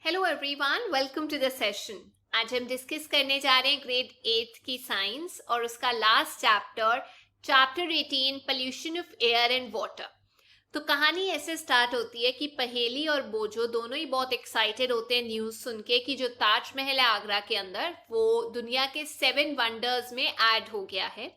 Hello everyone, welcome to the session. आज हम discuss करने जा रहे हैं ग्रेड 8 की साइंस और उसका last chapter 18 pollution of air and water. तो कहानी ऐसे स्टार्ट होती है कि पहेली और बोजो दोनों ही बहुत एक्साइटेड होते हैं न्यूज़ सुन के कि जो ताजमहल है आगरा के अंदर वो दुनिया के 7 वंडर्स में ऐड हो गया है।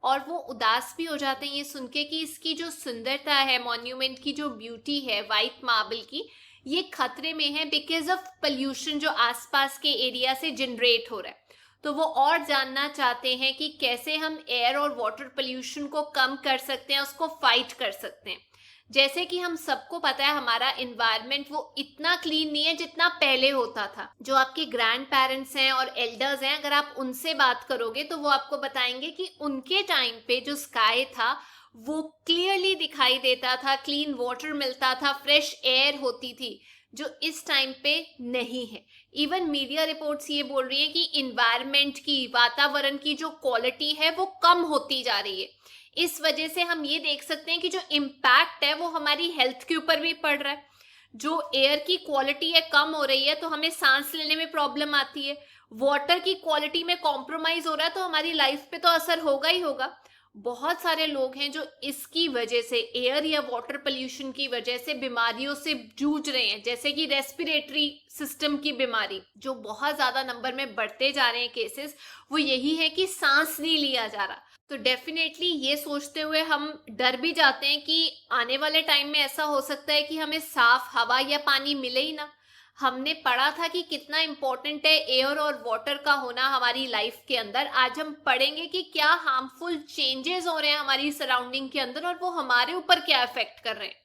और वो उदास भी हो जाते हैं ये सुन के कि इसकी जो सुंदरता है, मॉन्यूमेंट की जो ब्यूटी है वाइट मार्बल की, ये खतरे में है बिकॉज ऑफ पोल्यूशन जो आसपास के एरिया से जनरेट हो रहा है। तो वो और जानना चाहते हैं कि कैसे हम एयर और वाटर पोल्यूशन को कम कर सकते हैं, उसको फाइट कर सकते हैं। जैसे कि हम सबको पता है हमारा इन्वायरमेंट वो इतना क्लीन नहीं है जितना पहले होता था। जो आपके ग्रैंड पेरेंट्स हैं और एल्डर्स हैं, अगर आप उनसे बात करोगे तो वो आपको बताएंगे कि उनके टाइम पे जो स्काई था वो क्लियरली दिखाई देता था, क्लीन वाटर मिलता था, फ्रेश एयर होती थी, जो इस टाइम पे नहीं है। इवन मीडिया रिपोर्ट्स ये बोल रही है कि इन्वायरमेंट की, वातावरण की जो क्वालिटी है वो कम होती जा रही है। इस वजह से हम ये देख सकते हैं कि जो इम्पैक्ट है वो हमारी हेल्थ के ऊपर भी पड़ रहा है। जो एयर की क्वालिटी है कम हो रही है तो हमें सांस लेने में प्रॉब्लम आती है। वाटर की क्वालिटी में कॉम्प्रोमाइज हो रहा है तो हमारी लाइफ पे तो असर होगा ही होगा। बहुत सारे लोग हैं जो इसकी वजह से, एयर या वाटर पोल्यूशन की वजह से बीमारियों से जूझ रहे हैं, जैसे कि रेस्पिरेटरी सिस्टम की बीमारी जो बहुत ज्यादा नंबर में बढ़ते जा रहे हैं केसेस, वो यही है कि सांस नहीं लिया जा रहा। तो डेफिनेटली ये सोचते हुए हम डर भी जाते हैं कि आने वाले टाइम में ऐसा हो सकता है कि हमें साफ हवा या पानी मिले ही ना। हमने पढ़ा था कि कितना इम्पोर्टेंट है एयर और वाटर का होना हमारी लाइफ के अंदर। आज हम पढ़ेंगे कि क्या हार्मफुल चेंजेस हो रहे हैं हमारी सराउंडिंग के अंदर और वो हमारे ऊपर क्या इफेक्ट कर रहे हैं।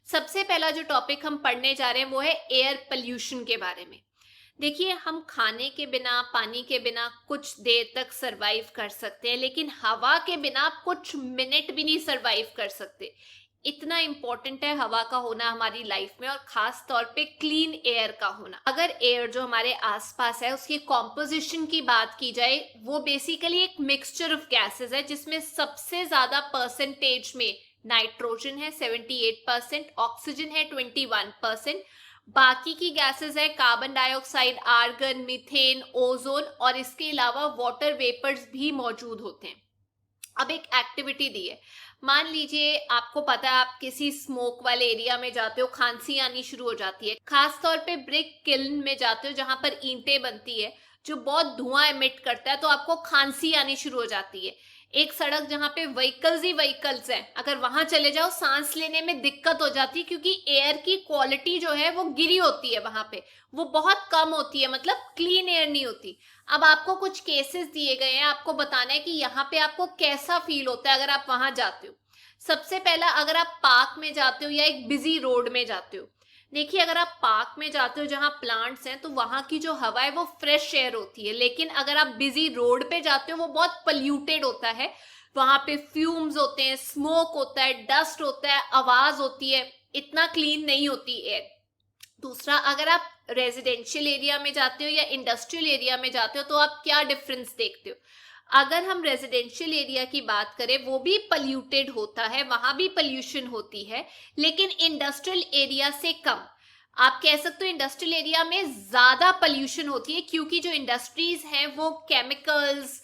सबसे पहला जो टॉपिक हम पढ़ने जा रहे हैं वो है एयर पोल्यूशन के बारे में। देखिए, हम खाने के बिना, पानी के बिना कुछ देर तक सरवाइव कर सकते हैं, लेकिन हवा के बिना आप कुछ मिनट भी नहीं सरवाइव कर सकते। इतना इंपॉर्टेंट है हवा का होना हमारी लाइफ में, और खास तौर पे क्लीन एयर का होना। अगर एयर जो हमारे आसपास है उसकी कॉम्पोजिशन की बात की जाए, वो बेसिकली एक मिक्सचर ऑफ गैसेस है जिसमें सबसे ज्यादा परसेंटेज में नाइट्रोजन है 78%, ऑक्सीजन है 21%, बाकी की गैसेस है carbon dioxide, argon, methane, ozone, और इसके अलावा वाटर वेपर्स भी मौजूद होते हैं। अब एक एक्टिविटी दी है, मान लीजिए आपको पता है आप किसी स्मोक वाले एरिया में जाते हो, खांसी आनी शुरू हो जाती है। खास तौर पे ब्रिक किल्न में जाते हो जहां पर ईंटें बनती है, जो बहुत धुआं एमिट करता है, तो आपको खांसी आनी शुरू हो जाती है। एक सड़क जहां पे व्हीकल्स ही व्हीकल्स हैं, अगर वहां चले जाओ सांस लेने में दिक्कत हो जाती है, क्योंकि एयर की क्वालिटी जो है वो गिरी होती है वहां पे, वो बहुत कम होती है, मतलब क्लीन एयर नहीं होती। अब आपको कुछ केसेस दिए गए हैं, आपको बताना है कि यहाँ पे आपको कैसा फील होता है अगर आप वहां जाते हो। सबसे पहला, अगर आप पार्क में जाते हो या एक बिजी रोड में जाते हो, देखिए अगर आप पार्क में जाते हो जहां प्लांट्स हैं तो वहां की जो हवा है वो फ्रेश एयर होती है, लेकिन अगर आप बिजी रोड पे जाते हो वो बहुत पोल्यूटेड होता है। वहां पे फ्यूम्स होते हैं, स्मोक होता है, डस्ट होता है, आवाज होती है, इतना क्लीन नहीं होती एयर। दूसरा, अगर आप रेजिडेंशियल एरिया में जाते हो या इंडस्ट्रियल एरिया में जाते हो तो आप क्या डिफरेंस देखते हो। अगर हम रेजिडेंशियल एरिया की बात करें, वो भी पोल्यूटेड होता है, वहां भी पोल्यूशन होती है, लेकिन इंडस्ट्रियल एरिया से कम। आप कह सकते हो इंडस्ट्रियल एरिया में ज्यादा पोल्यूशन होती है, क्योंकि जो इंडस्ट्रीज हैं वो केमिकल्स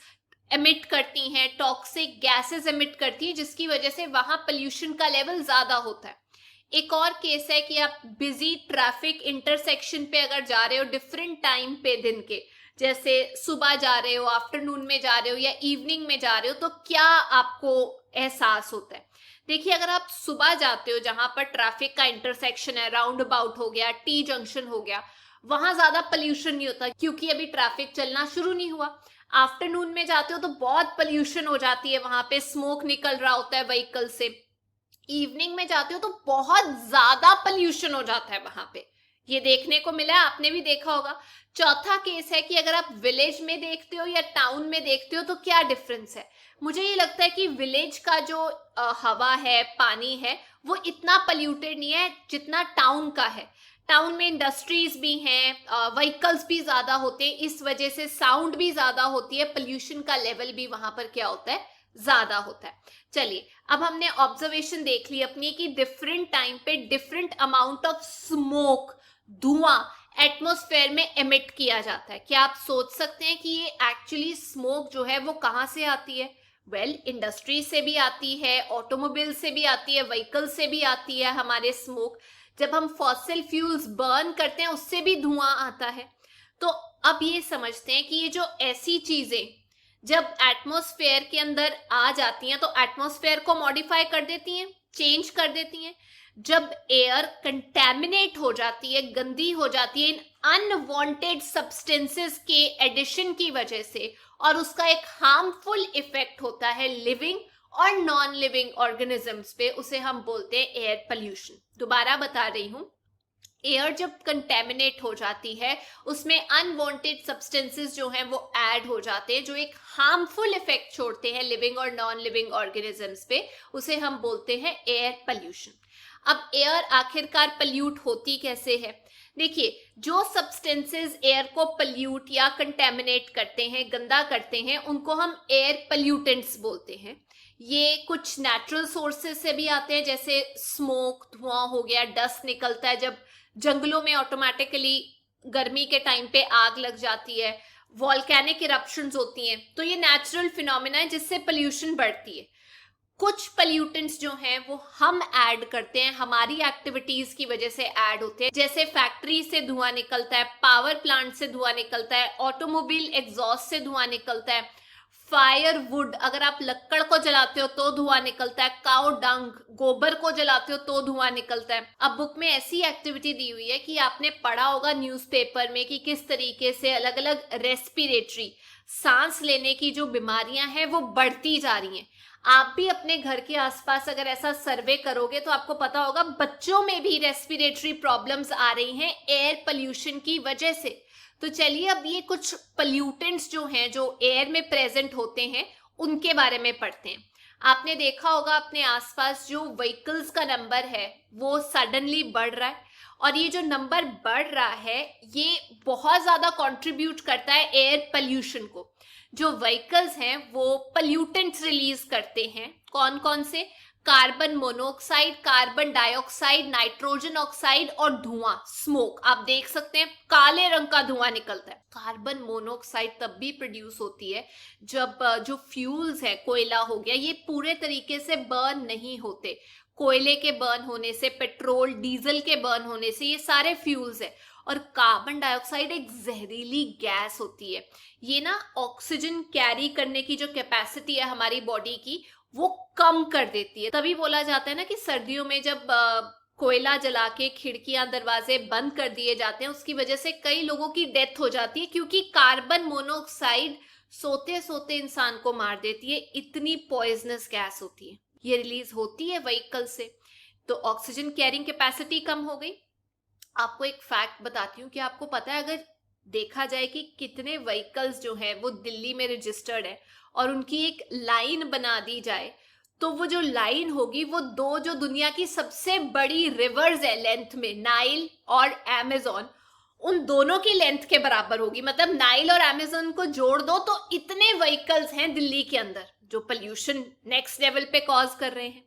एमिट करती हैं, टॉक्सिक गैसेस एमिट करती है, जिसकी वजह से वहां पोल्यूशन का लेवल ज्यादा होता है। एक और केस है कि आप बिजी ट्रैफिक इंटरसेक्शन पे अगर जा रहे हो डिफरेंट टाइम पे दिन के, जैसे सुबह जा रहे हो, आफ्टरनून में जा रहे हो या इवनिंग में जा रहे हो, तो क्या आपको एहसास होता है। देखिए, अगर आप सुबह जाते हो जहां पर ट्रैफिक का इंटरसेक्शन है, राउंड अबाउट हो गया, टी जंक्शन हो गया, वहां ज्यादा पोल्यूशन नहीं होता क्योंकि अभी ट्रैफिक चलना शुरू नहीं हुआ। आफ्टरनून में जाते हो तो बहुत पोल्यूशन हो जाती है, वहां पे स्मोक निकल रहा होता है व्हीकल से। इवनिंग में जाते हो तो बहुत ज्यादा पोल्यूशन हो जाता है वहां पे, ये देखने को मिला है, आपने भी देखा होगा। चौथा केस है कि अगर आप विलेज में देखते हो या टाउन में देखते हो तो क्या डिफरेंस है। मुझे ये लगता है कि विलेज का जो हवा है, पानी है, वो इतना पोल्यूटेड नहीं है जितना टाउन का है। टाउन में इंडस्ट्रीज भी हैं, व्हीकल्स भी ज्यादा होते हैं, इस वजह से साउंड भी ज्यादा होती है, पोल्यूशन का लेवल भी वहां पर क्या होता है, ज्यादा होता है। चलिए, अब हमने ऑब्जर्वेशन देख ली अपनी कि डिफरेंट टाइम पे डिफरेंट अमाउंट ऑफ स्मोक, धुआं एटमॉस्फेयर में एमिट किया जाता है। क्या आप सोच सकते हैं कि ये एक्चुअली स्मोक जो है वो कहाँ से आती है? वेल, इंडस्ट्री से भी आती है, ऑटोमोबाइल से भी आती है, व्हीकल से भी आती है हमारे स्मोक। जब हम फॉसिल फ्यूल्स बर्न करते हैं उससे भी धुआं आता है। तो अब ये समझते हैं कि ये जो ऐसी चीजें जब एटमॉस्फेयर के अंदर आ जाती हैं तो एटमॉस्फेयर को मॉडिफाई कर देती हैं, चेंज कर देती हैं। जब एयर कंटेमिनेट हो जाती है, गंदी हो जाती है इन अनवांटेड सब्सटेंसेस के एडिशन की वजह से, और उसका एक हार्मफुल इफेक्ट होता है लिविंग और नॉन लिविंग ऑर्गेनिजम्स पे, उसे हम बोलते हैं एयर पोल्यूशन। दोबारा बता रही हूं, एयर जब कंटेमिनेट हो जाती है उसमें अनवांटेड सब्सटेंसेस जो हैं वो ऐड हो जाते हैं जो एक हार्मफुल इफेक्ट छोड़ते हैं लिविंग और नॉन लिविंग ऑर्गेनिजम्स पे, उसे हम बोलते हैं एयर पोल्यूशन। अब एयर आखिरकार पोल्यूट होती कैसे है? देखिए, जो सब्सटेंसेस एयर को पोल्यूट या कंटेमिनेट करते हैं, गंदा करते हैं, उनको हम एयर पोल्यूटेंट्स बोलते हैं। ये कुछ नेचुरल सोर्सेस से भी आते हैं, जैसे स्मोक, धुआं हो गया, डस्ट निकलता है जब जंगलों में ऑटोमेटिकली गर्मी के टाइम पे आग लग जाती है, वॉल्केनिक इरप्शंस होती हैं, तो ये नेचुरल फिनोमिना है जिससे पोल्यूशन बढ़ती है। कुछ पोल्यूटेंट्स जो हैं वो हम ऐड करते हैं, हमारी एक्टिविटीज की वजह से ऐड होते हैं, जैसे फैक्ट्री से धुआं निकलता है, पावर प्लांट से धुआं निकलता है, ऑटोमोबाइल एग्जॉस्ट से धुआं निकलता है, फायर वुड, अगर आप लकड़ को जलाते हो तो धुआं निकलता है, काउ डंग, गोबर को जलाते हो तो धुआं निकलता है। अब बुक में ऐसी एक्टिविटी दी हुई है कि आपने पढ़ा होगा न्यूज़पेपर में कि किस तरीके से अलग अलग रेस्पिरेटरी, सांस लेने की जो बीमारियां हैं वो बढ़ती जा रही हैं। आप भी अपने घर के आसपास अगर ऐसा सर्वे करोगे तो आपको पता होगा बच्चों में भी रेस्पिरेटरी प्रॉब्लम्स आ रही हैं एयर पोल्यूशन की वजह से। तो चलिए अब ये कुछ पोल्यूटेंट्स जो हैं जो एयर में प्रेजेंट होते हैं उनके बारे में पढ़ते हैं। आपने देखा होगा अपने आसपास जो व्हीकल्स का नंबर है वो सडनली बढ़ रहा है, और ये जो नंबर बढ़ रहा है ये बहुत ज्यादा कंट्रीब्यूट करता है एयर पोल्यूशन को। जो व्हीकल्स हैं वो पोल्यूटेंट्स रिलीज करते हैं, कौन कौन से? Carbon monoxide, carbon dioxide, nitrogen oxide और धुआं, स्मोक। आप देख सकते हैं काले रंग का धुआं निकलता है। कार्बन मोनोऑक्साइड तब भी प्रोड्यूस होती है जब जो फ्यूल्स है, कोयला हो गया, ये पूरे तरीके से बर्न नहीं होते। कोयले के बर्न होने से, पेट्रोल डीजल के बर्न होने से, ये सारे फ्यूल्स है। और कार्बन डाइऑक्साइड एक जहरीली गैस होती है, ये ना ऑक्सीजन कैरी करने की जो कैपेसिटी है हमारी बॉडी की वो कम कर देती है। तभी बोला जाता है ना कि सर्दियों में जब कोयला जला के खिड़कियां दरवाजे बंद कर दिए जाते हैं उसकी वजह से कई लोगों की डेथ हो जाती है, क्योंकि कार्बन मोनोऑक्साइड सोते सोते इंसान को मार देती है। इतनी पॉइजनस गैस होती है, ये रिलीज होती है व्हीकल से, तो ऑक्सीजन कैरिंग कैपेसिटी कम हो गई। आपको एक फैक्ट बताती हूँ कि आपको पता है अगर देखा जाए कि कितने व्हीकल्स जो हैं वो दिल्ली में रजिस्टर्ड है और उनकी एक लाइन बना दी जाए तो वो जो लाइन होगी वो दो जो दुनिया की सबसे बड़ी रिवर्स है लेंथ में, नाइल और अमेजोन, उन दोनों की लेंथ के बराबर होगी। मतलब नाइल और अमेजोन को जोड़ दो तो इतने व्हीकल्स हैं दिल्ली के अंदर जो पोल्यूशन नेक्स्ट लेवल पे कॉज कर रहे हैं।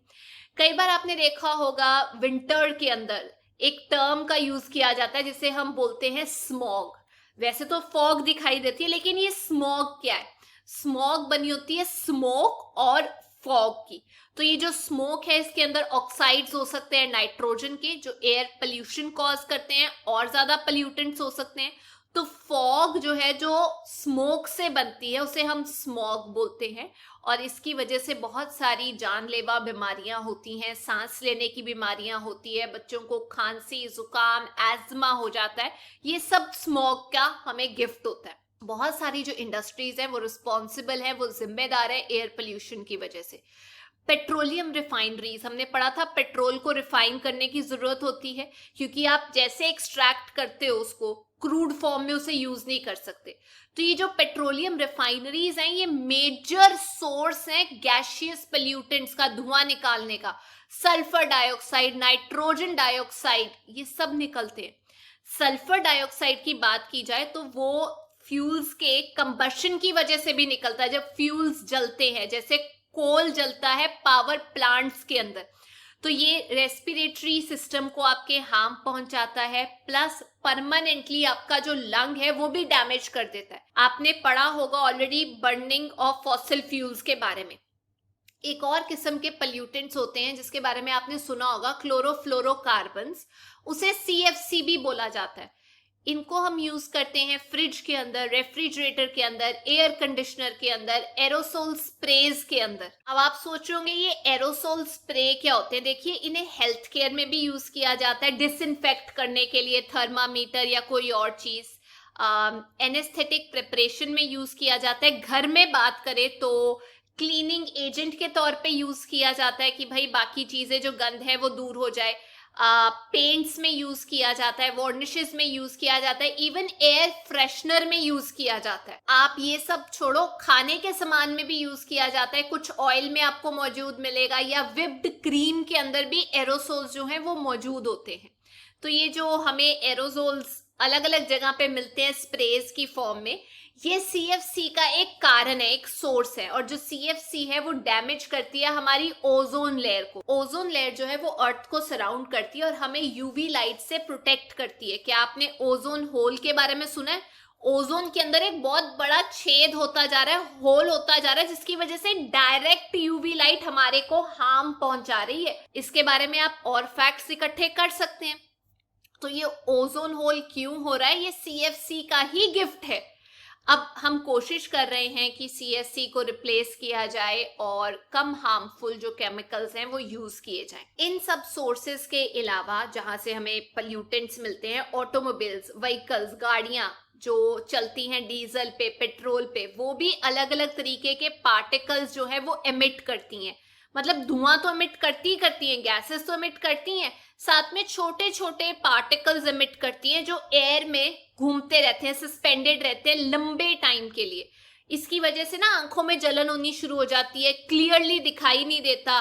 कई बार आपने देखा होगा विंटर के अंदर एक टर्म का यूज किया जाता है जिसे हम बोलते हैं स्मॉग। वैसे तो फॉग दिखाई देती है लेकिन ये स्मॉग क्या है? स्मॉग बनी होती है स्मोक और फॉग की। तो ये जो स्मोक है इसके अंदर ऑक्साइड्स हो सकते हैं नाइट्रोजन के जो एयर पोल्यूशन कॉज करते हैं, और ज्यादा पोल्यूटेंट्स हो सकते हैं। तो फॉग जो है जो स्मोक से बनती है उसे हम स्मॉग बोलते हैं, और इसकी वजह से बहुत सारी जानलेवा बीमारियां होती हैं, सांस लेने की बीमारियां होती है, बच्चों को खांसी, जुकाम, एज्मा हो जाता है। ये सब स्मॉग का हमें गिफ्ट होता है। बहुत सारी जो इंडस्ट्रीज है वो रिस्पॉन्सिबल है, वो जिम्मेदार है एयर पोल्यूशन की वजह से। पेट्रोलियम रिफाइनरीज, हमने पढ़ा था पेट्रोल को रिफाइन करने की जरूरत होती है क्योंकि आप जैसे एक्सट्रैक्ट करते हो उसको क्रूड फॉर्म में उसे यूज नहीं कर सकते। तो ये जो पेट्रोलियम रिफाइनरीज हैं ये मेजर सोर्स हैं गैसियस पोल्यूटेंट्स का, धुआं निकालने का। सल्फर डाइऑक्साइड, नाइट्रोजन डाइऑक्साइड, ये सब निकलते हैं। सल्फर डाइऑक्साइड की बात की जाए तो वो फ्यूल्स के कंबशन की वजह से भी निकलता है। जब फ्यूल्स जलते हैं, जैसे कोल जलता है पावर प्लांट्स के अंदर, तो ये रेस्पिरेटरी सिस्टम को आपके हार्म पहुंचाता है, प्लस परमानेंटली आपका जो लंग है वो भी डैमेज कर देता है। आपने पढ़ा होगा already burning of fossil fuels के बारे में। एक और किस्म के पल्यूटेंट्स होते हैं जिसके बारे में आपने सुना होगा, क्लोरोफ्लोरोकार्बन्स, उसे CFC भी बोला जाता है। इनको हम यूज करते हैं फ्रिज के अंदर, रेफ्रिजरेटर के अंदर, एयर कंडीशनर के अंदर, एरोसोल स्प्रेज के अंदर। अब आप सोच रहे होंगे ये एरोसोल स्प्रे क्या होते हैं। देखिए, इन्हें हेल्थ केयर में भी यूज किया जाता है, डिसइंफेक्ट करने के लिए, थर्मामीटर या कोई और चीज। एनेस्थेटिक प्रिपरेशन में यूज किया जाता है। घर में बात करें तो क्लीनिंग एजेंट के तौर पे यूज किया जाता है कि भाई बाकी चीजें जो गंद है वो दूर हो जाए। पेंट्स में यूज किया जाता है, वार्निशेस में यूज किया जाता है, इवन एयर फ्रेशनर में यूज किया जाता है। आप ये सब छोड़ो, खाने के सामान में भी यूज किया जाता है, कुछ ऑयल में आपको मौजूद मिलेगा, या विप्ड क्रीम के अंदर भी एरोसोल्स जो हैं वो मौजूद होते हैं। तो ये जो हमें एरोसोल्स अलग अलग जगह पे मिलते हैं स्प्रेज की फॉर्म में, ये CFC का एक कारण है, एक सोर्स है। और जो CFC है वो डैमेज करती है हमारी ओजोन लेयर को। ओजोन लेयर जो है वो अर्थ को सराउंड करती है और हमें UV लाइट से प्रोटेक्ट करती है। क्या आपने ओजोन होल के बारे में सुना है? ओजोन के अंदर एक बहुत बड़ा छेद होता जा रहा है, होल होता जा रहा है, जिसकी वजह से डायरेक्ट UV लाइट हमारे को हार्म पहुंचा रही है। इसके बारे में आप और फैक्ट्स इकट्ठे कर सकते हैं। तो ये ओजोन होल क्यों हो रहा है? ये CFC का ही गिफ्ट है। अब हम कोशिश कर रहे हैं कि CFC को रिप्लेस किया जाए और कम हार्मफुल जो केमिकल्स हैं वो यूज किए जाएं। इन सब सोर्सेज के अलावा जहां से हमें पल्यूटेंट्स मिलते हैं, ऑटोमोबाइल्स, व्हीकल्स, गाड़ियां जो चलती हैं डीजल पे, पेट्रोल पे, वो भी अलग अलग तरीके के पार्टिकल्स जो है वो एमिट करती हैं। मतलब धुआं तो एमिट करती हैं, गैसेस तो एमिट करती हैं, साथ में छोटे छोटे पार्टिकल्स एमिट करती हैं जो एयर में घूमते रहते हैं, सस्पेंडेड रहते हैं लंबे टाइम के लिए। इसकी वजह से ना आंखों में जलन होनी शुरू हो जाती है, क्लियरली दिखाई नहीं देता,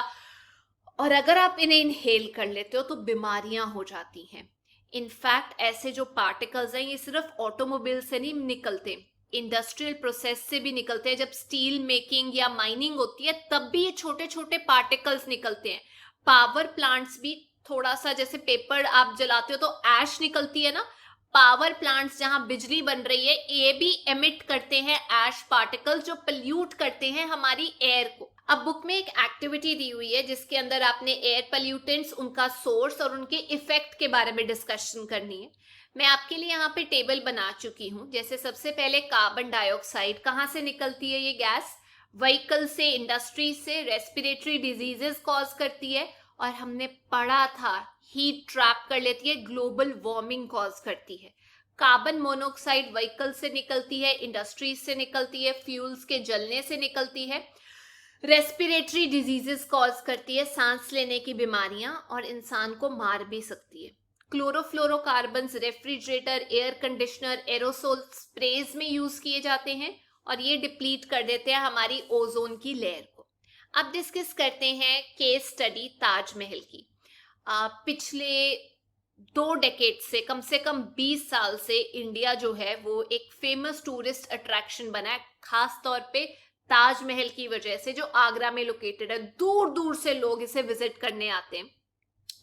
और अगर आप इन्हें इनहेल कर लेते हो तो बीमारियां हो जाती हैं। इनफैक्ट ऐसे जो पार्टिकल्स हैं ये सिर्फ ऑटोमोबाइल से नहीं निकलते, इंडस्ट्रियल प्रोसेस से भी निकलते हैं। जब स्टील मेकिंग या माइनिंग होती है तब भी ये छोटे छोटे पार्टिकल्स निकलते हैं। पावर प्लांट्स भी थोड़ा सा, जैसे पेपर आप जलाते हो तो ऐश निकलती है ना, पावर प्लांट्स जहां बिजली बन रही है ये भी एमिट करते हैं ऐश पार्टिकल्स जो पोल्यूट करते हैं हमारी एयर को। अब बुक में एक एक्टिविटी दी हुई है जिसके अंदर आपने एयर पोल्यूटेंट्स, उनका सोर्स और उनके इफेक्ट के बारे में डिस्कशन करनी है। मैं आपके लिए यहाँ पे टेबल बना चुकी हूँ। जैसे सबसे पहले कार्बन डाइऑक्साइड कहाँ से निकलती है? ये गैस व्हीकल से, इंडस्ट्री से, रेस्पिरेटरी डिजीजेस कॉज करती है, और हमने पढ़ा था हीट ट्रैप कर लेती है, ग्लोबल वार्मिंग कॉज करती है। कार्बन मोनोऑक्साइड व्हीकल से निकलती है, इंडस्ट्रीज से निकलती है, फ्यूल्स के जलने से निकलती है, रेस्पिरेटरी डिजीजेस कॉज करती है, सांस लेने की बीमारियां, और इंसान को मार भी सकती है। Chlorofluorocarbons refrigerator, air conditioner, aerosol sprays में यूज किए जाते हैं और ये डिप्लीट कर देते हैं हमारी ओजोन की लेयर को। अब डिस्कस करते हैं केस स्टडी ताजमहल की। पिछले 2 डेकेड से कम 20 साल से इंडिया जो है वो एक फेमस टूरिस्ट अट्रैक्शन बना है, खास तौर पे ताजमहल की वजह से, जो आगरा में लोकेटेड है। दूर दूर से लोग इसे विजिट करने आते हैं।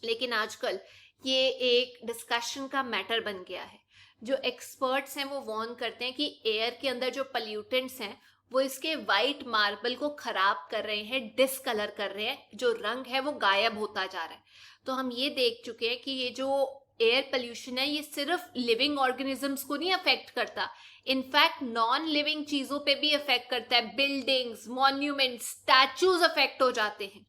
लेकिन आजकल ये एक डिस्कशन का मैटर बन गया है। जो एक्सपर्ट्स हैं वो वार्न करते हैं कि एयर के अंदर जो पल्यूटेंट्स हैं वो इसके वाइट मार्बल को खराब कर रहे हैं, डिसकलर कर रहे हैं, जो रंग है वो गायब होता जा रहा है। तो हम ये देख चुके हैं कि ये जो एयर पोल्यूशन है ये सिर्फ लिविंग ऑर्गेनिजम्स को नहीं अफेक्ट करता, इनफैक्ट नॉन लिविंग चीजों पे भी अफेक्ट करता है। बिल्डिंग्स, मॉन्यूमेंट्स, स्टैचूज अफेक्ट हो जाते हैं।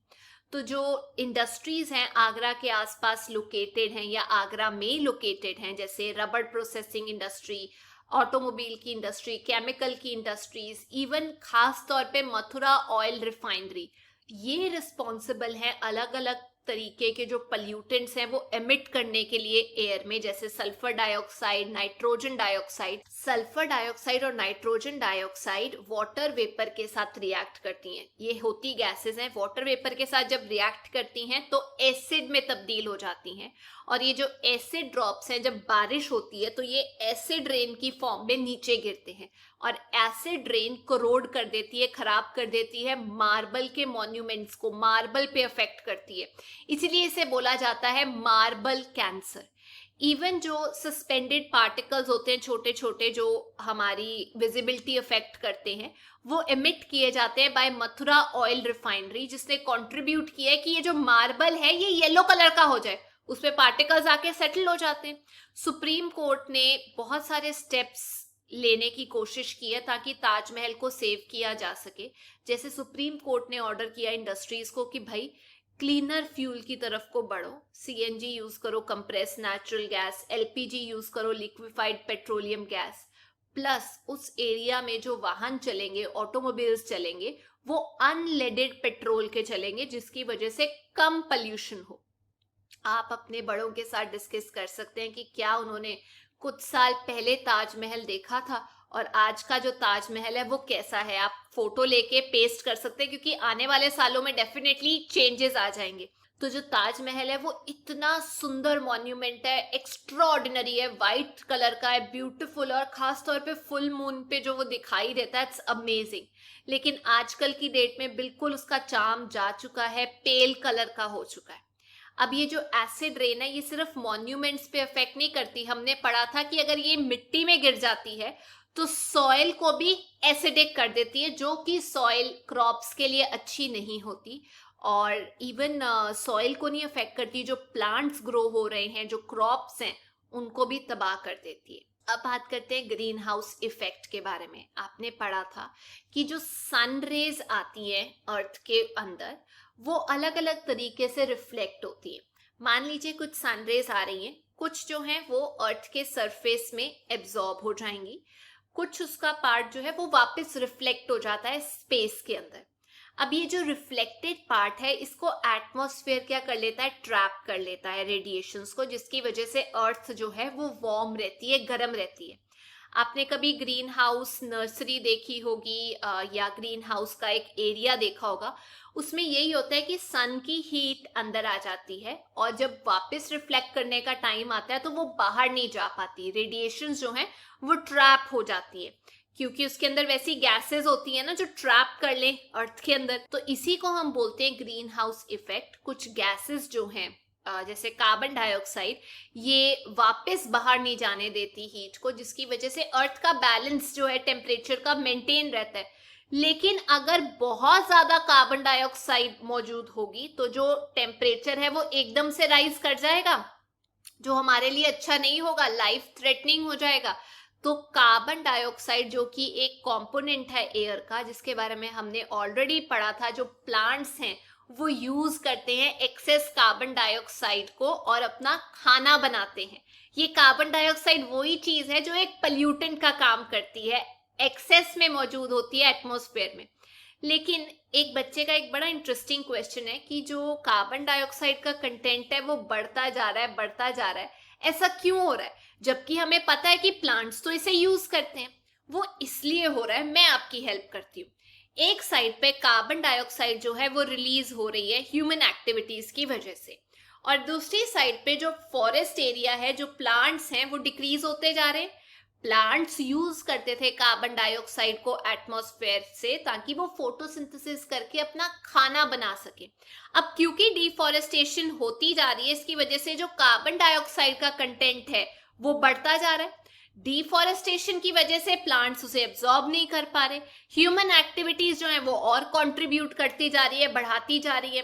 तो जो इंडस्ट्रीज हैं आगरा के आसपास लोकेटेड हैं या आगरा में लोकेटेड हैं, जैसे रबर प्रोसेसिंग इंडस्ट्री, ऑटोमोबाइल की इंडस्ट्री, केमिकल की इंडस्ट्रीज, इवन खास तौर पे मथुरा ऑयल रिफाइनरी, ये रिस्पॉन्सिबल है अलग अलग तरीके के जो पल्यूटेंट्स हैं वो एमिट करने के लिए एयर में, जैसे sulphur dioxide, nitrogen dioxide. Sulphur dioxide और नाइट्रोजन डाइऑक्साइड वाटर वेपर के साथ रिएक्ट करती हैं। ये होती गैसेस हैं, वाटर वेपर के साथ जब रिएक्ट करती हैं तो एसिड में तब्दील हो जाती हैं, और ये जो एसिड ड्रॉप्स हैं जब बारिश होती है तो ये एसिड रेन की फॉर्म में नीचे गिरते हैं, और एसिड रेन कोरोड कर देती है, खराब कर देती है मार्बल के मॉन्यूमेंट्स को, मार्बल पे अफेक्ट करती है। इसीलिए इसे बोला जाता है मार्बल कैंसर। इवन जो सस्पेंडेड पार्टिकल्स होते हैं छोटे छोटे जो हमारी विजिबिलिटी अफेक्ट करते हैं, वो एमिट किए जाते हैं बाय मथुरा ऑयल रिफाइनरी, जिसने कंट्रीब्यूट किया है कि ये जो मार्बल है ये येलो कलर का हो जाए, उस पे पार्टिकल्स आके सेटल हो जाते हैं। सुप्रीम कोर्ट ने बहुत सारे स्टेप्स लेने की कोशिश की है ताकि ताजमहल को सेव किया जा सके। जैसे सुप्रीम कोर्ट ने ऑर्डर किया इंडस्ट्रीज को कि भाई क्लीनर फ्यूल की तरफ को बढ़ो, सीएनजी यूज करो, compress natural gas, LPG use करो, लिक्विफाइड पेट्रोलियम गैस, प्लस उस एरिया में जो वाहन चलेंगे, ऑटोमोबाइल्स चलेंगे, वो अनलेडेड पेट्रोल के चलेंगे, जिसकी वजह से कम पॉल्यूशन हो। आप अपने बड़ों के साथ डिस्कस कर सकते हैं कि क्या उन्होंने कुछ साल पहले ताजमहल देखा था और आज का जो ताजमहल है वो कैसा है। आप फोटो लेके पेस्ट कर सकते हैं क्योंकि आने वाले सालों में डेफिनेटली चेंजेस आ जाएंगे। तो जो ताजमहल है वो इतना सुंदर मॉन्यूमेंट है, एक्स्ट्राऑर्डिनरी है, वाइट कलर का है, ब्यूटीफुल, और खास तौर पे फुल मून पे जो वो दिखाई देता है, इट्स अमेजिंग। लेकिन आजकल की डेट में बिल्कुल उसका चार्म जा चुका है, पेल कलर का हो चुका है। अब ये जो एसिड रेन है ये सिर्फ मॉन्यूमेंट्स पे इफेक्ट नहीं करती। हमने पढ़ा था कि अगर ये मिट्टी में गिर जाती है तो सॉइल को भी एसिडिक कर देती है, जो कि सॉइल क्रॉप्स के लिए अच्छी नहीं होती, और इवन सॉइल को नहीं अफेक्ट करती, जो प्लांट्स ग्रो हो रहे हैं, जो क्रॉप्स हैं, उनको भी तबाह कर देती है। अब बात करते हैं ग्रीन हाउस इफेक्ट के बारे में। आपने पढ़ा था कि जो सन रेज आती है अर्थ के अंदर वो अलग अलग तरीके से रिफ्लेक्ट होती है। मान लीजिए कुछ सन रेज आ रही हैं, कुछ जो है वो अर्थ के सरफेस में एब्जॉर्ब हो जाएंगी, कुछ उसका पार्ट जो है वो वापस रिफ्लेक्ट हो जाता है स्पेस के अंदर। अब ये जो रिफ्लेक्टेड पार्ट है इसको एटमॉस्फेयर क्या कर लेता है, ट्रैप कर लेता है रेडिएशंस को, जिसकी वजह से अर्थ जो है वो वार्म रहती है, गर्म रहती है। आपने कभी ग्रीन हाउस नर्सरी देखी होगी या ग्रीन हाउस का एक एरिया देखा होगा, उसमें यही होता है कि सन की हीट अंदर आ जाती है और जब वापस रिफ्लेक्ट करने का टाइम आता है तो वो बाहर नहीं जा पाती, रेडिएशंस जो हैं वो ट्रैप हो जाती है, क्योंकि उसके अंदर वैसी गैसेस होती है ना जो ट्रैप कर ले अर्थ के अंदर। तो इसी को हम बोलते हैं ग्रीन हाउस इफेक्ट। कुछ गैसेस जो हैं जैसे कार्बन डाइऑक्साइड, ये वापस बाहर नहीं जाने देती हीट को, जिसकी वजह से अर्थ का बैलेंस जो है टेम्परेचर का मेंटेन रहता है। लेकिन अगर बहुत ज्यादा कार्बन डाइऑक्साइड मौजूद होगी तो जो टेम्परेचर है वो एकदम से राइज कर जाएगा, जो हमारे लिए अच्छा नहीं होगा, लाइफ थ्रेटनिंग हो जाएगा। तो कार्बन डाइऑक्साइड जो कि एक कंपोनेंट है एयर का, जिसके बारे में हमने ऑलरेडी पढ़ा था, जो प्लांट्स हैं वो यूज करते हैं एक्सेस कार्बन डाइऑक्साइड को और अपना खाना बनाते हैं। ये कार्बन डाइऑक्साइड वही चीज है जो एक पल्यूटेंट का काम करती है, एक्सेस में मौजूद होती है एटमॉस्फेयर में। लेकिन एक बच्चे का एक बड़ा इंटरेस्टिंग क्वेश्चन है कि जो कार्बन डाइऑक्साइड का कंटेंट है वो बढ़ता जा रहा है, बढ़ता जा रहा है, ऐसा क्यों हो रहा है, जबकि हमें पता है कि प्लांट्स तो इसे यूज करते हैं। वो इसलिए हो रहा है, मैं आपकी हेल्प करती हूँ। एक साइड पे कार्बन डाइऑक्साइड जो है वो रिलीज हो रही है ह्यूमन एक्टिविटीज की वजह से, और दूसरी साइड पे जो फॉरेस्ट एरिया है, जो प्लांट्स हैं, वो डिक्रीज होते जा रहे हैं। प्लांट्स यूज करते थे कार्बन डाइऑक्साइड को एटमॉस्फेयर से ताकि वो फोटोसिंथेसिस करके अपना खाना बना सके। अब क्योंकि डिफॉरेस्टेशन होती जा रही है, इसकी वजह से जो कार्बन डाइऑक्साइड का कंटेंट है वो बढ़ता जा रहा है। डिफॉरेस्टेशन की वजह से प्लांट्स उसे एब्जॉर्ब नहीं कर पा रहे, ह्यूमन एक्टिविटीज जो है वो और कंट्रीब्यूट करती जा रही है, बढ़ाती जा रही है।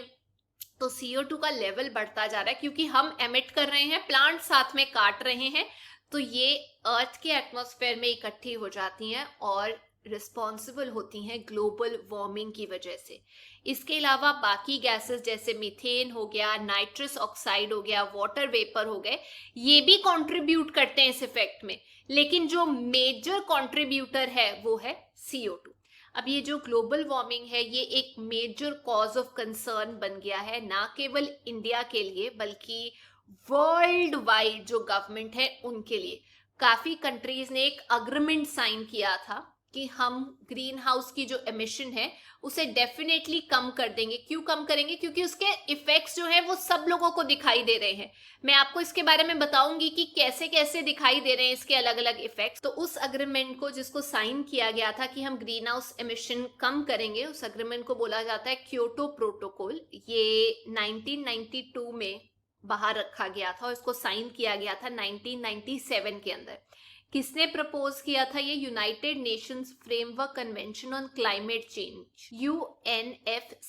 तो CO2 का लेवल बढ़ता जा रहा है क्योंकि हम एमिट कर रहे हैं, प्लांट साथ में काट रहे हैं, तो ये अर्थ के एटमॉस्फेयर में इकट्ठी हो जाती हैं और रिस्पॉन्सिबल होती हैं ग्लोबल वार्मिंग की वजह से। इसके अलावा बाकी गैसेस जैसे मीथेन हो गया, नाइट्रस ऑक्साइड हो गया, वाटर वेपर हो गए, ये भी कंट्रीब्यूट करते हैं इस इफेक्ट में। लेकिन जो मेजर कंट्रीब्यूटर है वो है CO2। अब ये जो ग्लोबल वार्मिंग है ये एक मेजर कॉज ऑफ कंसर्न बन गया है, ना केवल इंडिया के लिए बल्कि वर्ल्ड वाइड जो गवर्नमेंट है उनके लिए। काफी कंट्रीज ने एक अग्रीमेंट साइन किया था कि हम ग्रीन हाउस की जो एमिशन है उसे डेफिनेटली कम कर देंगे। क्यों कम करेंगे? क्योंकि उसके इफेक्ट्स जो है वो सब लोगों को दिखाई दे रहे हैं। मैं आपको इसके बारे में बताऊंगी कि कैसे कैसे दिखाई दे रहे हैं इसके अलग अलग इफेक्ट्स। तो उस अग्रीमेंट को जिसको साइन किया गया था कि हम ग्रीन हाउस एमिशन कम करेंगे, उस अग्रीमेंट को बोला जाता है क्योटो प्रोटोकॉल। ये 1992 में बाहर रखा गया था और इसको साइन किया गया था 1997 के अंदर। किसने प्रपोज किया था ये? United Nations framework convention on climate change, UNFCCC।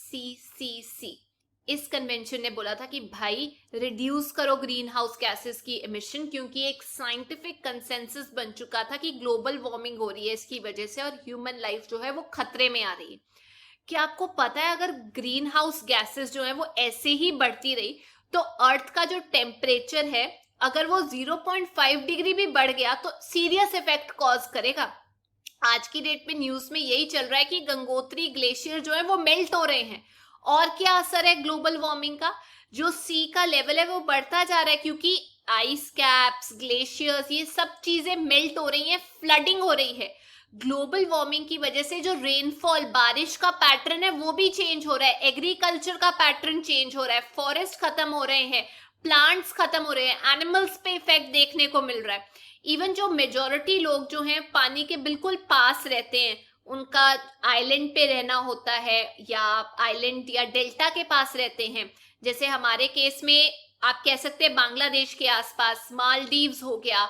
इस कन्वेंशन ने बोला था कि भाई रिड्यूस करो ग्रीन हाउस गैसेस की एमिशन, क्योंकि एक साइंटिफिक कंसेंसस बन चुका था कि ग्लोबल वार्मिंग हो रही है इसकी वजह से और ह्यूमन लाइफ जो है वो खतरे में आ रही है। क्या आपको पता है अगर ग्रीन हाउस गैसेस जो है वो ऐसे ही बढ़ती रही तो अर्थ का जो टेम्परेचर है अगर वो 0.5 डिग्री भी बढ़ गया तो सीरियस इफेक्ट कॉज करेगा। आज की डेट में न्यूज में यही चल रहा है कि गंगोत्री ग्लेशियर जो है वो मेल्ट हो रहे हैं। और क्या असर है ग्लोबल वार्मिंग का? जो सी का लेवल है वो बढ़ता जा रहा है, क्योंकि आइस कैप्स, ग्लेशियर्स, ये सब चीजें मेल्ट हो रही हैं, फ्लडिंग हो रही है। ग्लोबल वार्मिंग की वजह से जो रेनफॉल, बारिश का पैटर्न है वो भी चेंज हो रहा है, एग्रीकल्चर का पैटर्न चेंज हो रहा है, फॉरेस्ट खत्म हो रहे हैं, प्लांट्स खत्म हो रहे हैं, एनिमल्स पे इफेक्ट देखने को मिल रहा है। इवन जो मेजॉरिटी लोग जो हैं पानी के बिल्कुल पास रहते हैं, उनका आइलैंड पे रहना होता है या आइलैंड या डेल्टा के पास रहते हैं, जैसे हमारे केस में आप कह सकते हैं बांग्लादेश के आसपास, मालदीव्स हो गया,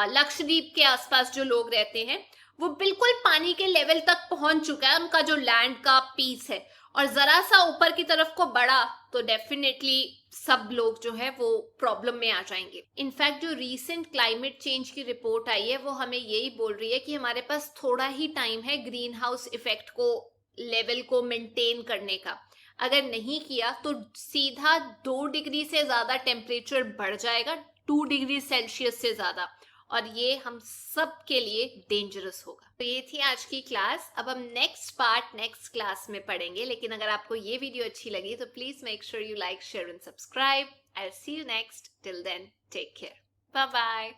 लक्षद्वीप के आसपास जो लोग रहते हैं वो बिल्कुल पानी के लेवल तक पहुंच चुका है उनका जो लैंड का पीस है। और जरा सा ऊपर की तरफ को बढ़ा तो डेफिनेटली सब लोग जो है वो प्रॉब्लम में आ जाएंगे। इनफैक्ट जो रीसेंट क्लाइमेट चेंज की रिपोर्ट आई है वो हमें यही बोल रही है कि हमारे पास थोड़ा ही टाइम है ग्रीन हाउस इफेक्ट को, लेवल को मेंटेन करने का। अगर नहीं किया तो सीधा 2 डिग्री से ज्यादा टेम्परेचर बढ़ जाएगा, 2 डिग्री सेल्सियस से ज्यादा, और ये हम सब के लिए डेंजरस होगा। तो ये थी आज की क्लास। अब हम नेक्स्ट पार्ट नेक्स्ट क्लास में पढ़ेंगे, लेकिन अगर आपको ये वीडियो अच्छी लगी तो please make sure you like, share and subscribe. I will see you next. Till then take care, bye bye.